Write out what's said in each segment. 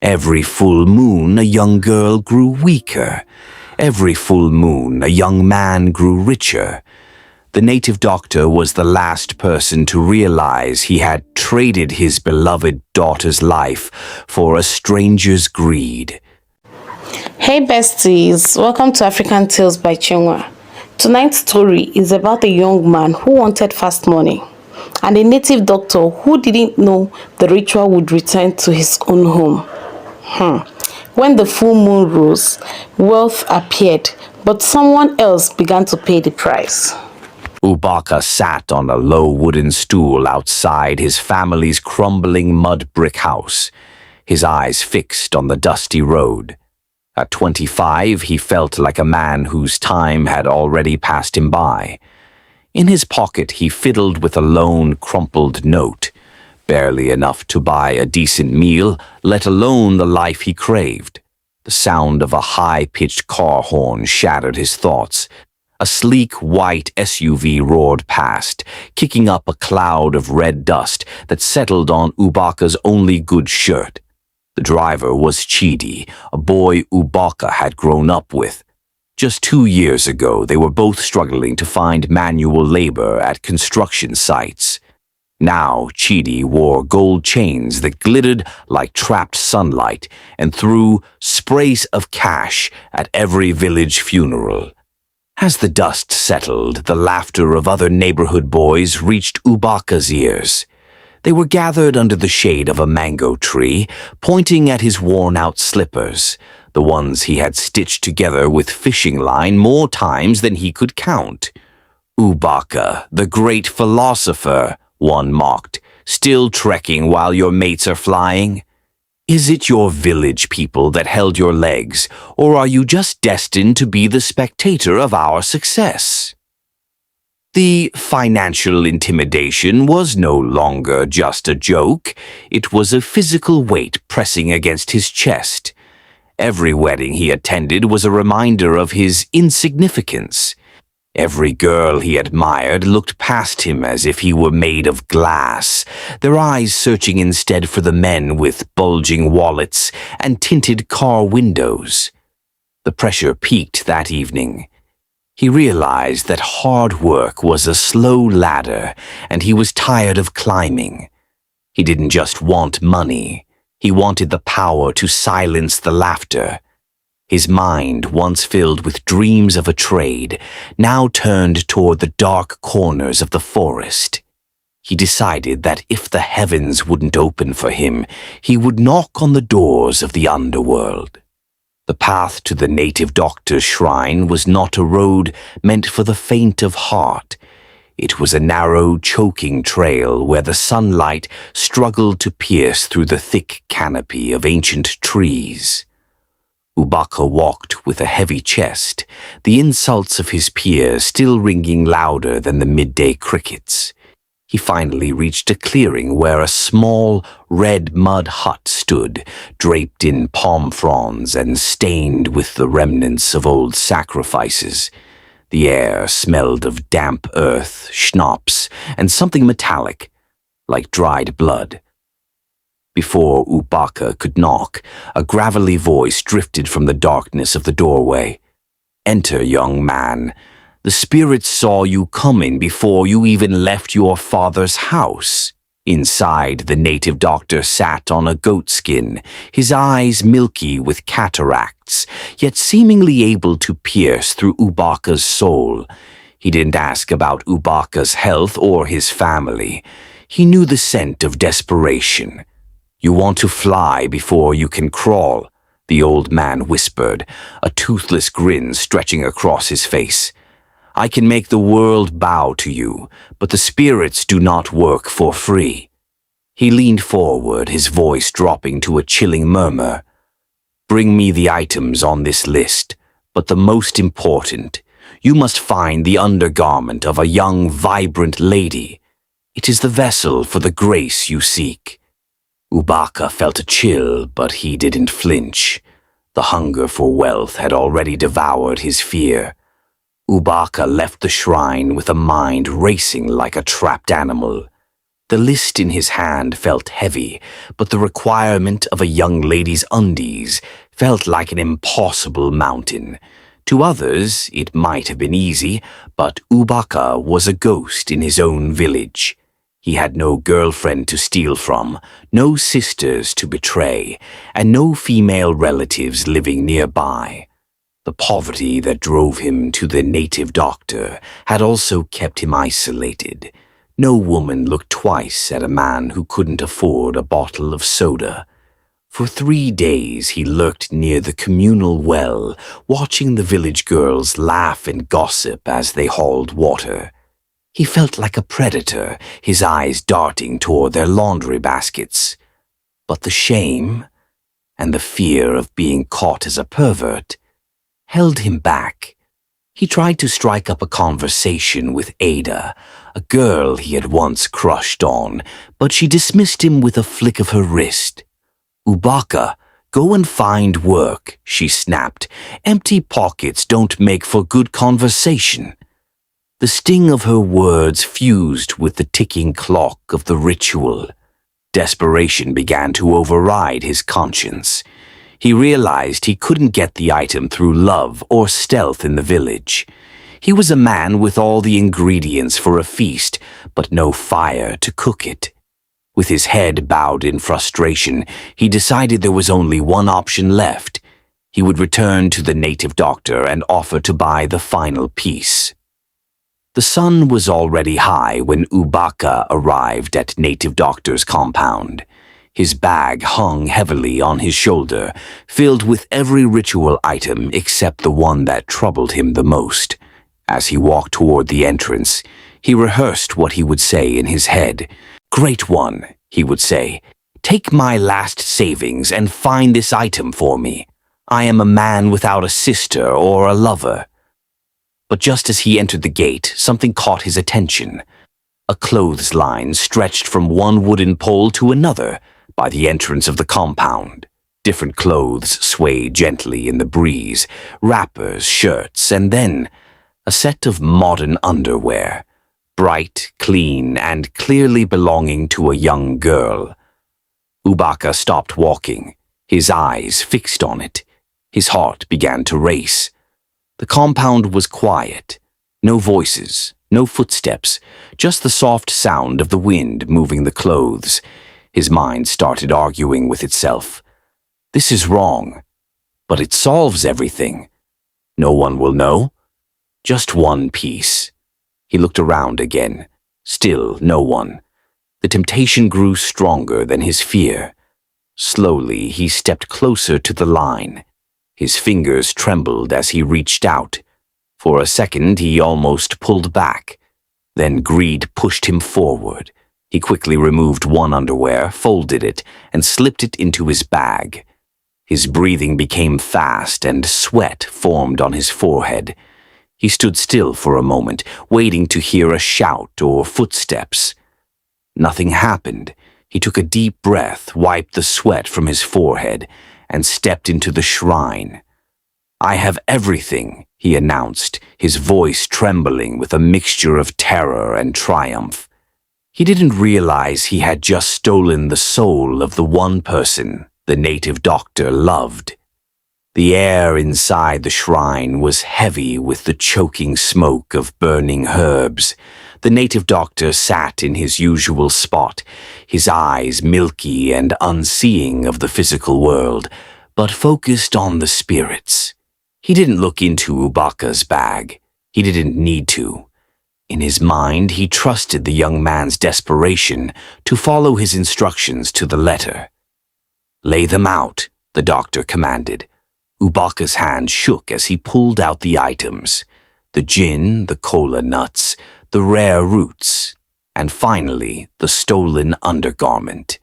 Every full moon, a young girl grew weaker. Every full moon, a young man grew richer. The native doctor was the last person to realize he had traded his beloved daughter's life for a stranger's greed. Hey besties, welcome to African Tales by Chinua. Tonight's story is about a young man who wanted fast money and a native doctor who didn't know the ritual would return to his own home. When the full moon rose, wealth appeared, but someone else began to pay the price. Ubaka sat on a low wooden stool outside his family's crumbling mud brick house, his eyes fixed on the dusty road. At 25, he felt like a man whose time had already passed him by. In his pocket, he fiddled with a lone, crumpled note, barely enough to buy a decent meal, let alone the life he craved. The sound of a high-pitched car horn shattered his thoughts. A sleek white SUV roared past, kicking up a cloud of red dust that settled on Ubaka's only good shirt. The driver was Chidi, a boy Ubaka had grown up with. Just 2 years ago, they were both struggling to find manual labor at construction sites. Now, Chidi wore gold chains that glittered like trapped sunlight and threw sprays of cash at every village funeral. As the dust settled, the laughter of other neighborhood boys reached Ubaka's ears. They were gathered under the shade of a mango tree, pointing at his worn-out slippers, the ones he had stitched together with fishing line more times than he could count. "Ubaka, the great philosopher," one mocked, "still trekking while your mates are flying? Is it your village people that held your legs, or are you just destined to be the spectator of our success?" The financial intimidation was no longer just a joke. It was a physical weight pressing against his chest. Every wedding he attended was a reminder of his insignificance. Every girl he admired looked past him as if he were made of glass, their eyes searching instead for the men with bulging wallets and tinted car windows. The pressure peaked that evening. He realized that hard work was a slow ladder, and he was tired of climbing. He didn't just want money. He wanted the power to silence the laughter. His mind, once filled with dreams of a trade, now turned toward the dark corners of the forest. He decided that if the heavens wouldn't open for him, he would knock on the doors of the underworld. The path to the native doctor's shrine was not a road meant for the faint of heart. It was a narrow, choking trail where the sunlight struggled to pierce through the thick canopy of ancient trees. Ubaka walked with a heavy chest, the insults of his peers still ringing louder than the midday crickets. He finally reached a clearing where a small, red mud hut stood, draped in palm fronds and stained with the remnants of old sacrifices. The air smelled of damp earth, schnapps, and something metallic, like dried blood. Before Ubaka could knock, a gravelly voice drifted from the darkness of the doorway. "Enter, young man. The spirits saw you coming before you even left your father's house." Inside, the native doctor sat on a goatskin, his eyes milky with cataracts, yet seemingly able to pierce through Ubaka's soul. He didn't ask about Ubaka's health or his family. He knew the scent of desperation. "You want to fly before you can crawl," the old man whispered, a toothless grin stretching across his face. "I can make the world bow to you, but the spirits do not work for free." He leaned forward, his voice dropping to a chilling murmur. "Bring me the items on this list, but the most important, you must find the undergarment of a young, vibrant lady. It is the vessel for the grace you seek." Ubaka felt a chill, but he didn't flinch. The hunger for wealth had already devoured his fear. Ubaka left the shrine with a mind racing like a trapped animal. The list in his hand felt heavy, but the requirement of a young lady's undies felt like an impossible mountain. To others, it might have been easy, but Ubaka was a ghost in his own village. He had no girlfriend to steal from, no sisters to betray, and no female relatives living nearby. The poverty that drove him to the native doctor had also kept him isolated. No woman looked twice at a man who couldn't afford a bottle of soda. For 3 days he lurked near the communal well, watching the village girls laugh and gossip as they hauled water. He felt like a predator, his eyes darting toward their laundry baskets. But the shame, and the fear of being caught as a pervert, held him back. He tried to strike up a conversation with Ada, a girl he had once crushed on, but she dismissed him with a flick of her wrist. "Ubaka, go and find work," she snapped. "Empty pockets don't make for good conversation." The sting of her words fused with the ticking clock of the ritual. Desperation began to override his conscience. He realized he couldn't get the item through love or stealth in the village. He was a man with all the ingredients for a feast, but no fire to cook it. With his head bowed in frustration, he decided there was only one option left. He would return to the native doctor and offer to buy the final piece. The sun was already high when Ubaka arrived at native doctor's compound. His bag hung heavily on his shoulder, filled with every ritual item except the one that troubled him the most. As he walked toward the entrance, he rehearsed what he would say in his head. "Great one," he would say, "take my last savings and find this item for me. I am a man without a sister or a lover." But just as he entered the gate, something caught his attention. A clothesline stretched from one wooden pole to another by the entrance of the compound. Different clothes swayed gently in the breeze, wrappers, shirts, and then a set of modern underwear, bright, clean, and clearly belonging to a young girl. Ubaka stopped walking, his eyes fixed on it. His heart began to race. The compound was quiet. No voices, no footsteps, just the soft sound of the wind moving the clothes. His mind started arguing with itself. This is wrong, but it solves everything. No one will know. Just one piece. He looked around again. Still no one. The temptation grew stronger than his fear. Slowly, he stepped closer to the line. His fingers trembled as he reached out. For a second, he almost pulled back. Then greed pushed him forward. He quickly removed one underwear, folded it, and slipped it into his bag. His breathing became fast and sweat formed on his forehead. He stood still for a moment, waiting to hear a shout or footsteps. Nothing happened. He took a deep breath, wiped the sweat from his forehead, and stepped into the shrine. "I have everything," he announced, his voice trembling with a mixture of terror and triumph. He didn't realize he had just stolen the soul of the one person the native doctor loved. The air inside the shrine was heavy with the choking smoke of burning herbs. The native doctor sat in his usual spot, his eyes milky and unseeing of the physical world, but focused on the spirits. He didn't look into Ubaka's bag. He didn't need to. In his mind, he trusted the young man's desperation to follow his instructions to the letter. "Lay them out," the doctor commanded. Ubaka's hand shook as he pulled out the items. The gin, the cola nuts, the rare roots, and finally the stolen undergarment.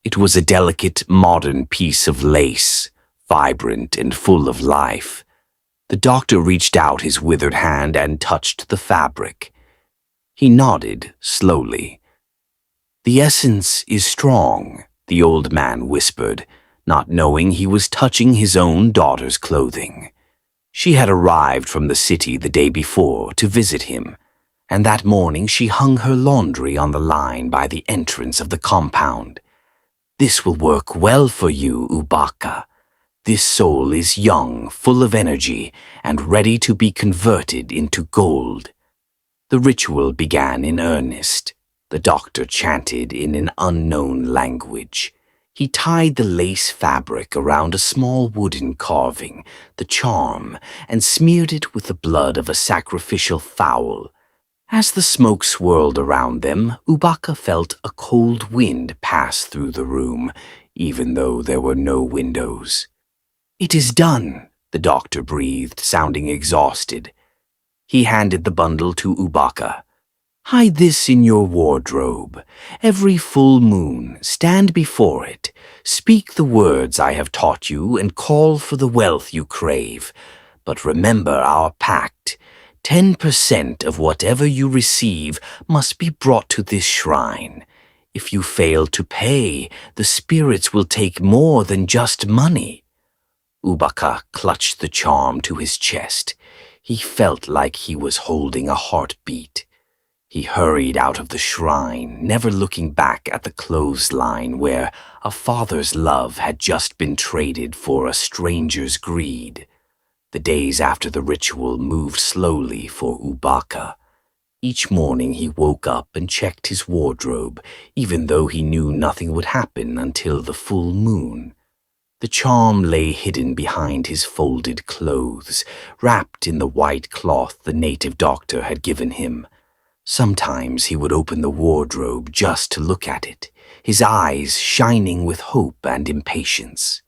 It was a delicate, modern piece of lace, vibrant and full of life. The doctor reached out his withered hand and touched the fabric. He nodded slowly. "The essence is strong," the old man whispered, not knowing he was touching his own daughter's clothing. She had arrived from the city the day before to visit him. And that morning she hung her laundry on the line by the entrance of the compound. "This will work well for you, Ubaka. This soul is young, full of energy, and ready to be converted into gold." The ritual began in earnest. The doctor chanted in an unknown language. He tied the lace fabric around a small wooden carving, the charm, and smeared it with the blood of a sacrificial fowl. As the smoke swirled around them, Ubaka felt a cold wind pass through the room, even though there were no windows. "It is done," the doctor breathed, sounding exhausted. He handed the bundle to Ubaka. "Hide this in your wardrobe. Every full moon, stand before it. Speak the words I have taught you and call for the wealth you crave. But remember our pact. 10% of whatever you receive must be brought to this shrine. If you fail to pay, the spirits will take more than just money." Ubaka clutched the charm to his chest. He felt like he was holding a heartbeat. He hurried out of the shrine, never looking back at the clothesline where a father's love had just been traded for a stranger's greed. The days after the ritual moved slowly for Ubaka. Each morning he woke up and checked his wardrobe, even though he knew nothing would happen until the full moon. The charm lay hidden behind his folded clothes, wrapped in the white cloth the native doctor had given him. Sometimes he would open the wardrobe just to look at it, his eyes shining with hope and impatience.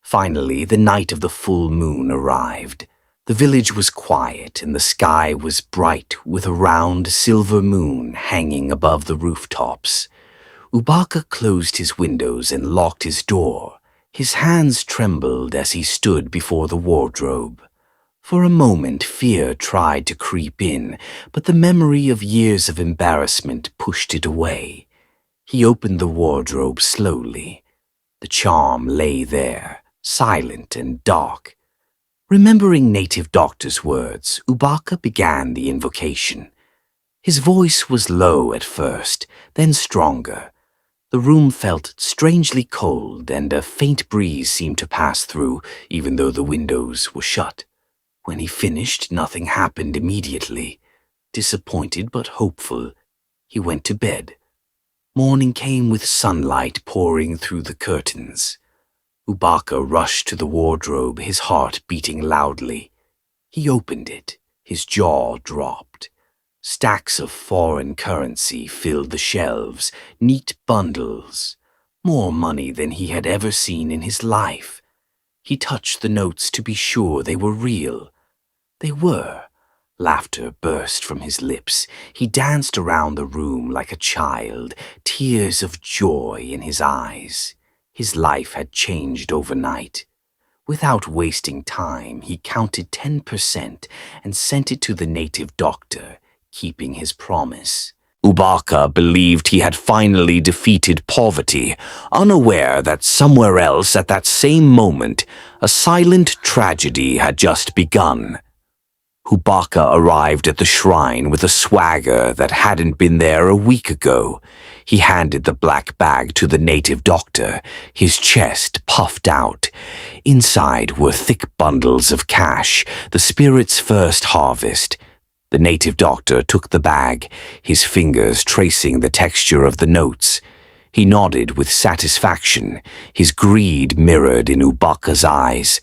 Finally, the night of the full moon arrived. The village was quiet and the sky was bright with a round silver moon hanging above the rooftops. Ubaka closed his windows and locked his door. His hands trembled as he stood before the wardrobe. For a moment, fear tried to creep in, but the memory of years of embarrassment pushed it away. He opened the wardrobe slowly. The charm lay there, silent and dark. Remembering native doctor's words, Ubaka began the invocation. His voice was low at first, then stronger. The room felt strangely cold, and a faint breeze seemed to pass through, even though the windows were shut. When he finished, nothing happened immediately. Disappointed but hopeful, he went to bed. Morning came with sunlight pouring through the curtains. Ubaka rushed to the wardrobe, his heart beating loudly. He opened it, his jaw dropped. Stacks of foreign currency filled the shelves, neat bundles. More money than he had ever seen in his life. He touched the notes to be sure they were real. They were. Laughter burst from his lips. He danced around the room like a child, tears of joy in his eyes. His life had changed overnight. Without wasting time, he counted 10% and sent it to the native doctor, keeping his promise. Ubaka believed he had finally defeated poverty, unaware that somewhere else at that same moment, a silent tragedy had just begun. Ubaka arrived at the shrine with a swagger that hadn't been there a week ago. He handed the black bag to the native doctor, his chest puffed out. Inside were thick bundles of cash, the spirit's first harvest. The native doctor took the bag, his fingers tracing the texture of the notes. He nodded with satisfaction, his greed mirrored in Ubaka's eyes.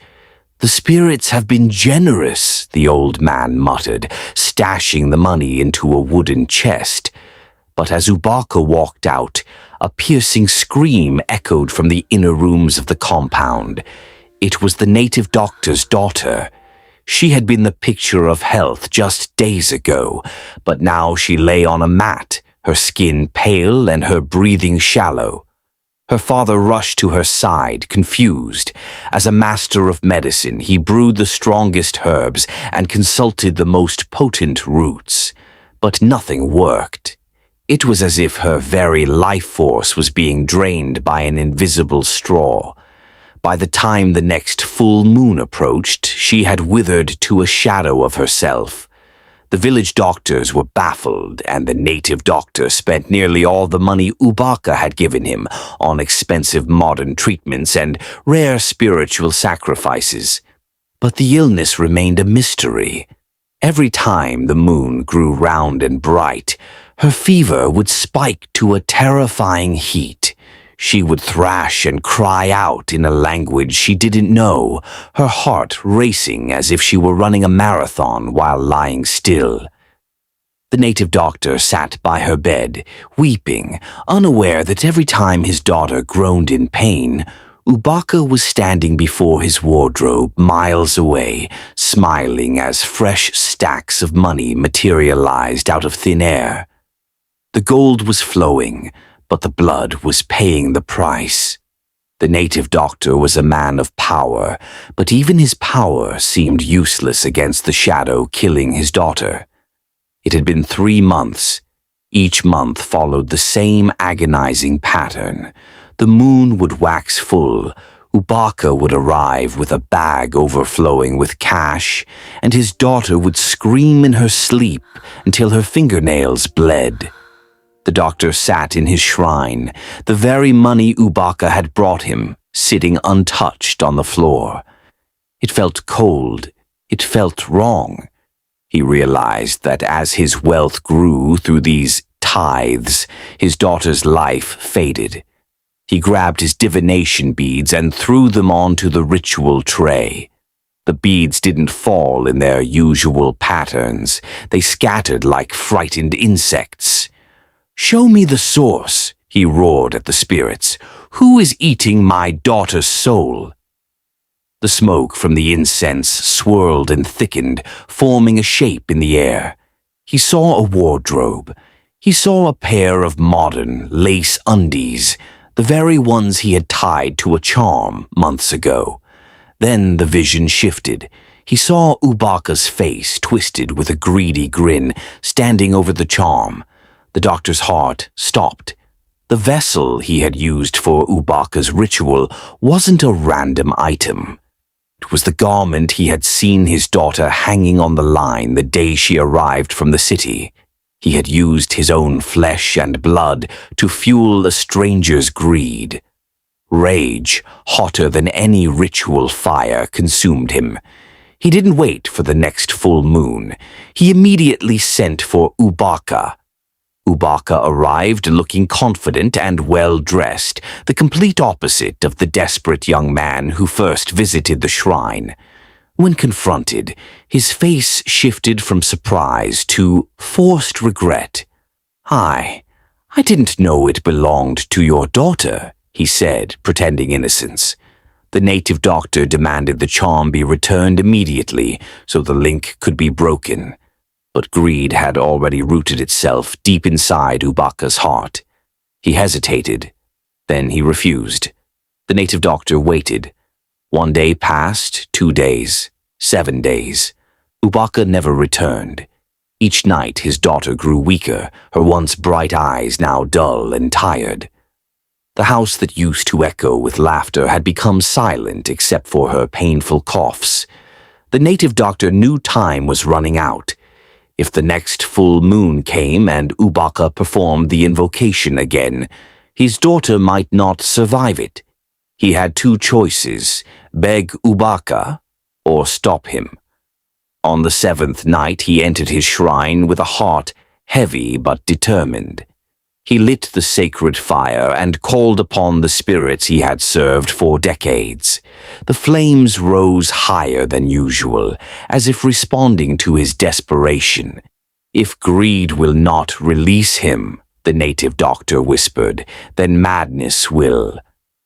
"The spirits have been generous," the old man muttered, stashing the money into a wooden chest. But as Ubaka walked out, a piercing scream echoed from the inner rooms of the compound. It was the native doctor's daughter. She had been the picture of health just days ago, but now she lay on a mat, her skin pale and her breathing shallow. Her father rushed to her side, confused. As a master of medicine, he brewed the strongest herbs and consulted the most potent roots. But nothing worked. It was as if her very life force was being drained by an invisible straw. By the time the next full moon approached, she had withered to a shadow of herself. The village doctors were baffled, and the native doctor spent nearly all the money Ubaka had given him on expensive modern treatments and rare spiritual sacrifices. But the illness remained a mystery. Every time the moon grew round and bright, her fever would spike to a terrifying heat. She would thrash and cry out in a language she didn't know, her heart racing as if she were running a marathon while lying still. The native doctor sat by her bed, weeping, unaware that every time his daughter groaned in pain, Ubaka was standing before his wardrobe miles away, smiling as fresh stacks of money materialized out of thin air. The gold was flowing, but the blood was paying the price. The native doctor was a man of power, but even his power seemed useless against the shadow killing his daughter. It had been 3 months. Each month followed the same agonizing pattern. The moon would wax full, Ubaka would arrive with a bag overflowing with cash, and his daughter would scream in her sleep until her fingernails bled. The doctor sat in his shrine, the very money Ubaka had brought him, sitting untouched on the floor. It felt cold. It felt wrong. He realized that as his wealth grew through these tithes, his daughter's life faded. He grabbed his divination beads and threw them onto the ritual tray. The beads didn't fall in their usual patterns. They scattered like frightened insects. "Show me the source," he roared at the spirits. "Who is eating my daughter's soul?" The smoke from the incense swirled and thickened, forming a shape in the air. He saw a wardrobe. He saw a pair of modern lace undies, the very ones he had tied to a charm months ago. Then the vision shifted. He saw Ubaka's face twisted with a greedy grin, standing over the charm. The doctor's heart stopped. The vessel he had used for Ubaka's ritual wasn't a random item. It was the garment he had seen his daughter hanging on the line the day she arrived from the city. He had used his own flesh and blood to fuel a stranger's greed. Rage, hotter than any ritual fire, consumed him. He didn't wait for the next full moon. He immediately sent for Ubaka. Ubaka arrived looking confident and well-dressed, the complete opposite of the desperate young man who first visited the shrine. When confronted, his face shifted from surprise to forced regret. "I didn't know it belonged to your daughter," he said, pretending innocence. The native doctor demanded the charm be returned immediately so the link could be broken. But greed had already rooted itself deep inside Ubaka's heart. He hesitated. Then he refused. The native doctor waited. 1 day passed, 2 days, 7 days. Ubaka never returned. Each night his daughter grew weaker, her once bright eyes now dull and tired. The house that used to echo with laughter had become silent except for her painful coughs. The native doctor knew time was running out. If the next full moon came and Ubaka performed the invocation again, his daughter might not survive it. He had 2 choices, beg Ubaka or stop him. On the 7th night he entered his shrine with a heart heavy but determined. He lit the sacred fire and called upon the spirits he had served for decades. The flames rose higher than usual, as if responding to his desperation. "If greed will not release him," the native doctor whispered, "then madness will."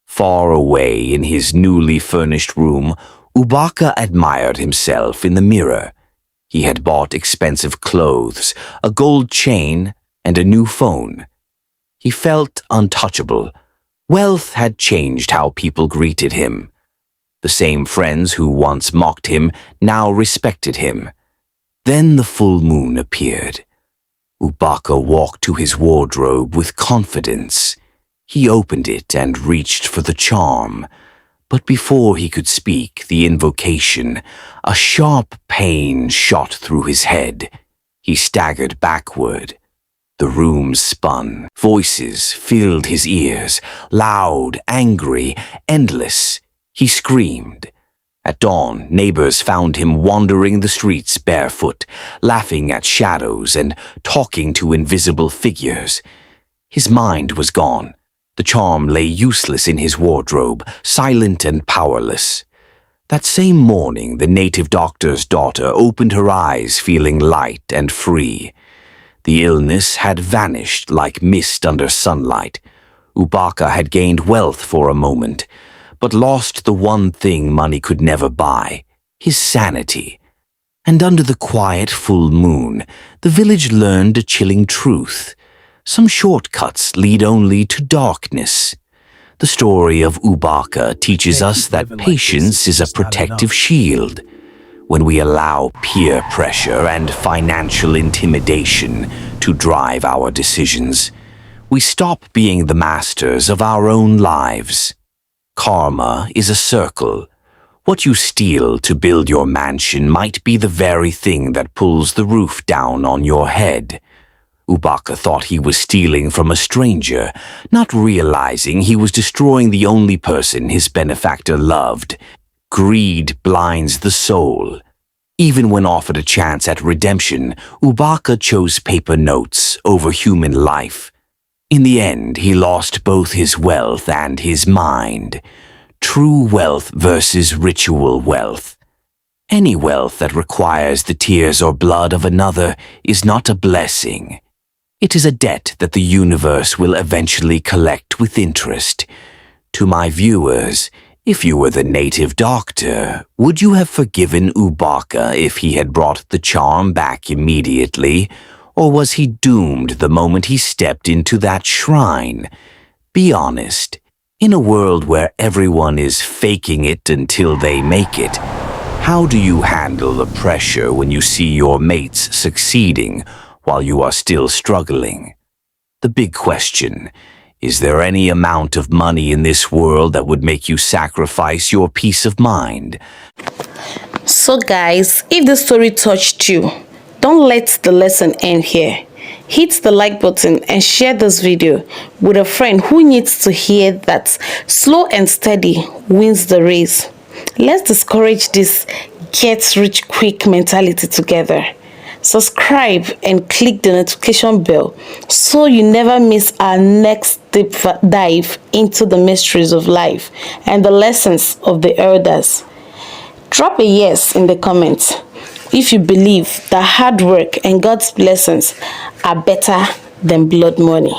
Far away in his newly furnished room, Ubaka admired himself in the mirror. He had bought expensive clothes, a gold chain, and a new phone. He felt untouchable. Wealth had changed how people greeted him. The same friends who once mocked him now respected him. Then the full moon appeared. Ubaka walked to his wardrobe with confidence. He opened it and reached for the charm. But before he could speak the invocation, a sharp pain shot through his head. He staggered backward. The room spun. Voices filled his ears, loud, angry, endless. He screamed. At dawn, neighbors found him wandering the streets barefoot, laughing at shadows and talking to invisible figures. His mind was gone. The charm lay useless in his wardrobe, silent and powerless. That same morning, the native doctor's daughter opened her eyes, feeling light and free. The illness had vanished like mist under sunlight. Ubaka had gained wealth for a moment, but lost the one thing money could never buy, his sanity. And under the quiet full moon, the village learned a chilling truth. Some shortcuts lead only to darkness. The story of Ubaka teaches us that patience is a protective shield. When we allow peer pressure and financial intimidation to drive our decisions, we stop being the masters of our own lives. Karma is a circle. What you steal to build your mansion might be the very thing that pulls the roof down on your head. Ubaka thought he was stealing from a stranger, not realizing he was destroying the only person his benefactor loved. Greed blinds the soul. Even when offered a chance at redemption, Ubaka chose paper notes over human life. In the end, he lost both his wealth and his mind. True wealth versus ritual wealth. Any wealth that requires the tears or blood of another is not a blessing. It is a debt that the universe will eventually collect with interest. To my viewers, if you were the native doctor, would you have forgiven Ubaka if he had brought the charm back immediately, or was he doomed the moment he stepped into that shrine? Be honest. In a world where everyone is faking it until they make it, how do you handle the pressure when you see your mates succeeding while you are still struggling? The big question: is there any amount of money in this world that would make you sacrifice your peace of mind? So guys, if the story touched you, don't let the lesson end here. Hit the like button and share this video with a friend who needs to hear that slow and steady wins the race. Let's discourage this get rich quick mentality together. Subscribe and click the notification bell so you never miss our next deep dive into the mysteries of life and the lessons of the elders. Drop a yes in the comments if you believe that hard work and God's blessings are better than blood money.